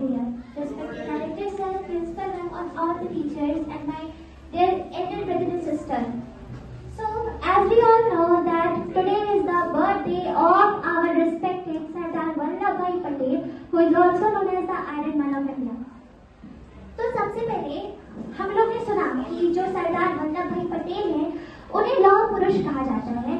here, respected director sir, principal ma'am, and all the teachers, and my dear elder brother and sister. So, as we all know that today is the birthday of our respected Sardar Vallabhbhai Patel, who is also known as the Iron Man of India. तो सबसे पहले हम लोग ने सुना कि जो सरदार वल्लभ भाई पटेल हैं, उन्हें लौह पुरुष कहा जाता है,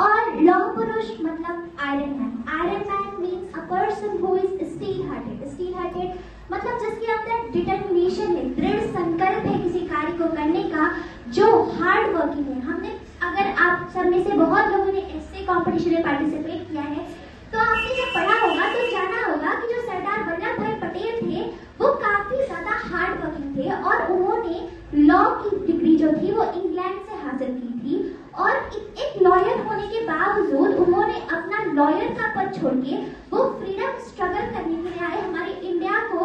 और लौह पुरुष मतलब iron man. Iron man means a person who is steel hearted. Steel hearted मतलब जिसके अंदर डिटर्मिनेशन है, दृढ़ संकल्प है किसी कार्य को करने का, जो हार्ड वर्किंग है. हमने, अगर आप सब में से बहुत लोगों ने ऐसे कॉम्पिटिशन में पार्टिसिपेट किया है, तो आपने जब पढ़ा होगा तो जाना होगा कि जो सरदार वल्लभ भाई पटेल थे वो काफी ज्यादा हार्ड वर्किंग थे, और उन्होंने लॉ की डिग्री जो थी वो इंग्लैंड से हासिल की थी. और एक लॉयर होने के बावजूद उन्होंने अपना लॉयर का पद छोड़ के वो फ्रीडम स्ट्रगल करने के लिए आए. हमारे इंडिया को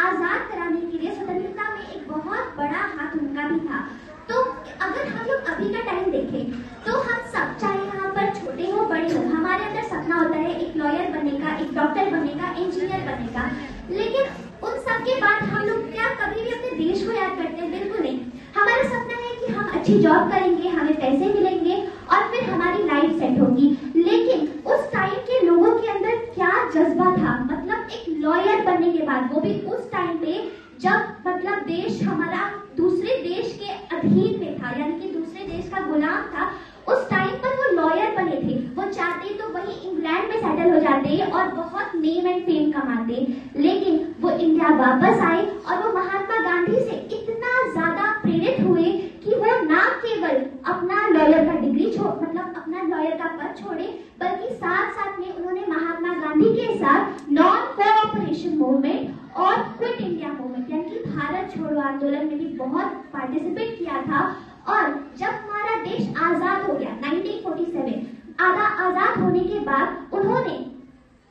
आजाद कराने के लिए स्वतंत्रता में एक बहुत बड़ा हाथ उनका भी था. तो अगर हम लोग अभी का टाइम देखें तो हम सब, चाहे यहाँ पर छोटे हो बड़े हो, हमारे अंदर सपना होता है एक लॉयर बनने का, एक डॉक्टर बनने का, इंजीनियर बनने का. लेकिन उन सब के बाद हम लोग क्या कभी भी अपने देश को याद करते हैं? बिल्कुल नहीं. हमारा सपना है कि हम अच्छी जॉब करेंगे, हमें पैसे मिलेंगे और फिर हमारी लाइफ सेट होगी. लेकिन उस टाइम के लोगों के अंदर क्या जज्बा था, मतलब एक लॉयर बनने के बाद, वो भी उस टाइम पे जब मतलब देश हमारा दूसरे देश के अधीन में था, यानी कि दूसरे देश का गुलाम था. उस टाइम पर वो लॉयर बने थे. वो चाहते तो वही इंग्लैंड में सेटल हो जाते और बहुत नेम एंड फेम कमाते, लेकिन वो इंडिया वापस आए और वो महात्मा गांधी से इतना ज्यादा प्रेरित हुए कि वो ना केवल अपना लॉयर का डिग्री मतलब अपना लॉयर का पद छोड़े, बल्कि साथ साथ में उन्होंने महात्मा गांधी के साथ नॉन कोऑपरेशन मूवमेंट और क्विट इंडिया मूवमेंट यानी कि भारत छोड़ो आंदोलन में भी बहुत पार्टिसिपेट किया था. और जब हमारा देश आजाद हो गया 1947, आजाद होने के बाद उन्होंने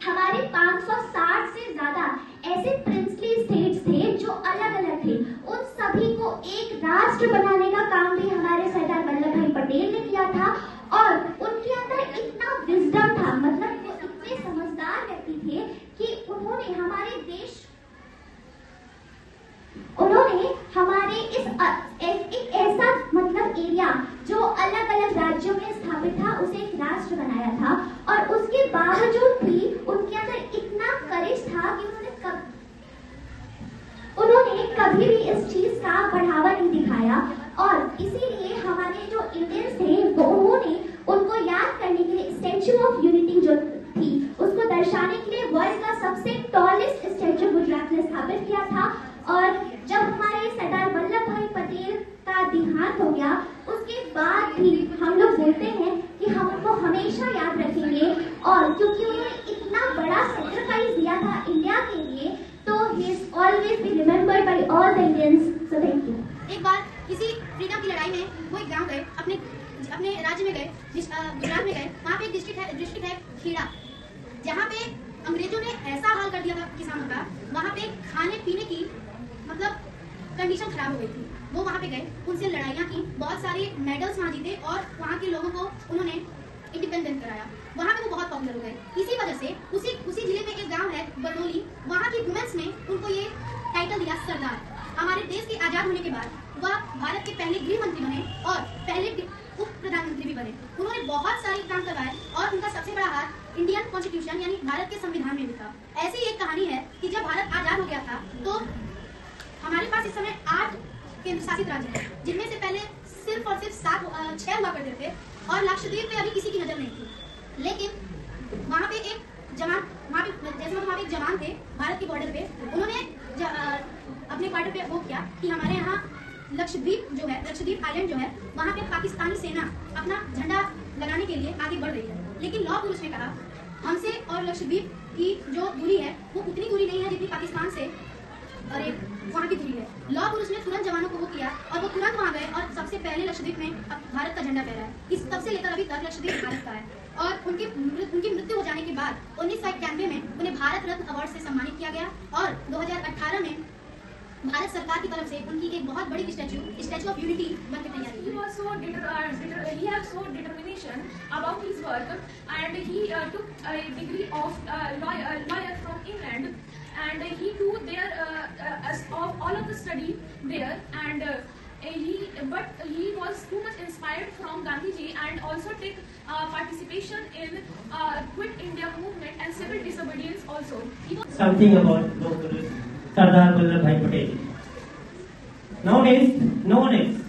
हमारे 560 से ज्यादा ऐसे प्रिंसली स्टेट्स थे जो अलग अलग थे, उन सभी को एक राष्ट्र बनाने का काम भी हमारे सरदार वल्लभ भाई पटेल ने किया था. और उनके अंदर इतना विजडम था, मतलब वो इतने समझदार व्यक्ति थे कि उन्होंने हमारे एक ऐसा मतलब एरिया जो अलग अलग राज्यों में स्थापित था, उसे एक राष्ट्र बनाया था. और उसके बावजूद भी उनके अंदर इतना करेज था कि उन्होंने कभी भी इस चीज का बढ़ावा नहीं दिखाया. और इसीलिए हमारे जो इंडियंस थे वो उन्होंने उनको याद करने के लिए स्टैच्यू ऑफ यूनिटी जो थी उसको दर्शाने के लिए वर्ल्ड का सबसे टॉलेस्ट स्टैच्यू गुजरात में स्थापित किया था. और जब हमारे सरदार वल्लभ भाई पटेल का देहांत हो गया, उसके बाद भी हम लोग बोलते हैं कि हम उनको हमेशा याद रखेंगे. और क्योंकि उन्होंने इतना बड़ा सैक्रिफाइस दिया था इंडिया के लिए, तो he is always be remembered by all the Indians. So thank you. एक बार किसी फ्रीडम की लड़ाई में वो एक गांव गए, अपने राज्य में गए, गुजरात में गए. वहाँ पे एक डिस्ट्रिक्ट है खेड़ा, जहाँ पे अंग्रेजों ने ऐसा हाल कर दिया था किसानों का. वहाँ पे खाने पीने की मतलब कंडीशन खराब हो गई थी. वो वहाँ पे गए, उनसे लड़ाइयाँ की, बहुत सारे मेडल्स वहाँ जीते और वहाँ के लोगों को उन्होंने इंडिपेंडेंट कराया. वहाँ पे वो बहुत पॉपुलर हो गए. इसी वजह से उसी जिले में एक गांव है बरनौली, वहाँ की वुमेन्स ने उनको ये टाइटल दिया सरदार. हमारे देश के आजाद होने के बाद वह भारत के पहले गृह मंत्री बने और पहले उप प्रधानमंत्री भी बने. उन्होंने बहुत सारे काम करवाए और उनका सबसे बड़ा हाथ इंडियन कॉन्स्टिट्यूशन यानी भारत के संविधान में भी था. ऐसी एक कहानी है कि जब भारत आजाद हो गया था तो हमारे पास इस समय 8 केंद्र शासित राज्य हैं, जिनमें से पहले सिर्फ और सिर्फ 6 हुआ करते थे और लक्षद्वीप पे अभी किसी की नजर नहीं थी. लेकिन वहाँ पे एक जवान, वहाँ पे एक जवान थे भारत के बॉर्डर पे. उन्होंने अपने बॉर्डर पे वो किया कि हमारे यहाँ लक्षद्वीप आइलैंड जो है, वहाँ पे पाकिस्तानी सेना अपना झंडा लगाने के लिए आगे बढ़ रही है. लेकिन लौह पुरुष ने कहा हमसे और लक्षद्वीप की जो दूरी है वो उतनी दूरी नहीं है जितनी पाकिस्तान से और वहाँ की दूरी है. लौह पुरुष ने तुरंत जवानों को वो किया और वो तुरंत वहाँ गए और सबसे पहले लक्षद्वीप में भारत का झंडा फहराया है. इस तब से लेकर अभी तक लक्षद्वीप भारत का है. और उनकी मृत्यु हो जाने के बाद 1991 में उन्हें भारत रत्न अवार्ड से सम्मानित किया गया. और 2018 में भारत सरकार की तरफ से उनकी एक बहुत बड़ी स्टैच्यू ऑफ यूनिटी बनकर तैयार की. He has so determination about his work, and he took a degree of lawyer from England. and he too there of all of the study there, and he was too much inspired from Gandhiji and also take participation in Quit India movement and civil disobedience also. Something about Lord Guru Sardar Vallabhbhai Patel. Nowadays, no one is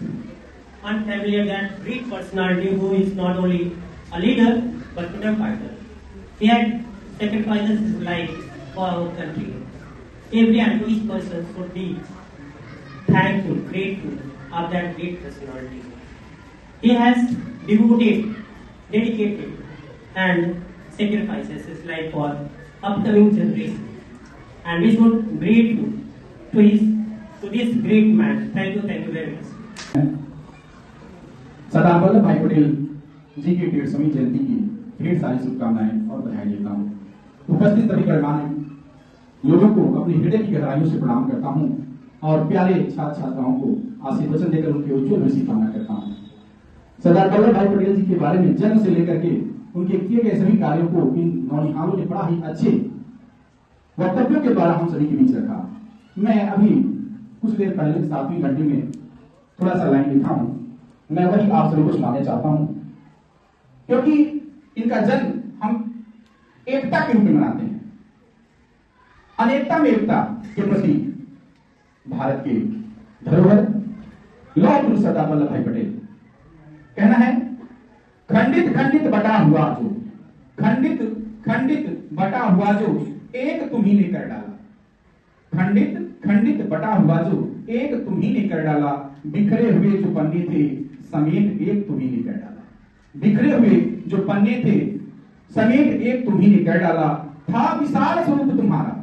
unfamiliar that great personality who is not only a leader but freedom fighter. He had sacrifices his life for our country. Every and each person should be thankful, grateful of that great personality. He has dedicated, and sacrifices his life for upcoming generation. And we should be grateful to this great man. Thank you very much. Sardar Vallabh भाई पटेल जी की 150वीं जयंती की ढेर सारी शुभकामनाएं और बधाई देता हूँ। उपस्थित सभी गणमान्य लोगों को अपनी हृदय की गहराइयों से प्रणाम करता हूँ और प्यारे छात्र छात्राओं को आशीर्वचन देकर उनके उज्ज्वल भविष्य की कामना करता हूँ। सरदार वल्लभ भाई पटेल जी के बारे में जन्म से लेकर के उनके किए गए सभी कार्यों को इन नौनिहालों ने बड़ा ही अच्छे वक्तव्यों के द्वारा हम सभी के बीच रखा। मैं अभी कुछ देर पहले 7वीं घंटे में थोड़ा सा लाइन लिखा हूं, मैं वही आप सभी को सुनाना चाहता हूं, क्योंकि इनका जन्म हम एकता के रूप में मनाते हैं। अनेकता में एकता के प्रति भारत के धरोहर लौह पुरुष सरदार वल्लभ भाई पटेल। कहना है, खंडित खंडित बटा हुआ जो, खंडित खंडित बटा हुआ जो एक तुम्ही ने कर डाला, खंडित खंडित बटा हुआ जो एक तुम्ही ने कर डाला, बिखरे हुए जो पन्ने थे समेत एक तुम्ही ने कर डाला, बिखरे हुए जो पन्ने थे समेत एक तुम्ही ने कर डाला, था विशाल स्वरूप तुम्हारा,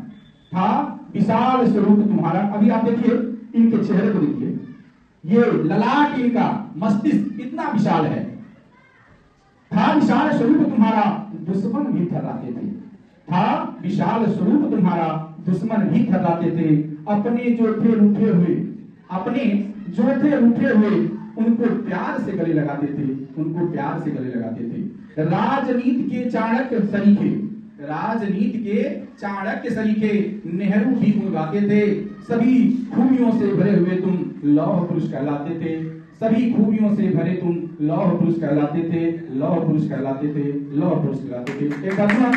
था विशाल स्वरूप तुम्हारा। अभी आप देखिए इनके चेहरे को देखिए, ये ललाट इनका मस्तिष्क इतना विशाल है। था विशाल स्वरूप तुम्हारा दुश्मन भी थर्राते थे, था विशाल स्वरूप तुम्हारा दुश्मन भी थर्राते थे। अपने जो थे रूठे हुए, अपने जो थे रूठे हुए उनको प्यार से गले लगाते थे, उनको प्यार से गले लगाते थे। राजनीति के चाणक्य सरीखे, राजनीति के चाणक्य सरीखे नेहरू भी गुणगाते थे। सभी खूबियों से भरे हुए तुम लौह पुरुष कहलाते थे, सभी खूबियों से भरे तुम लौह पुरुष कहलाते थे, लौह पुरुष कहलाते थे, लौह पुरुष कहलाते थे। एक धन्यवाद।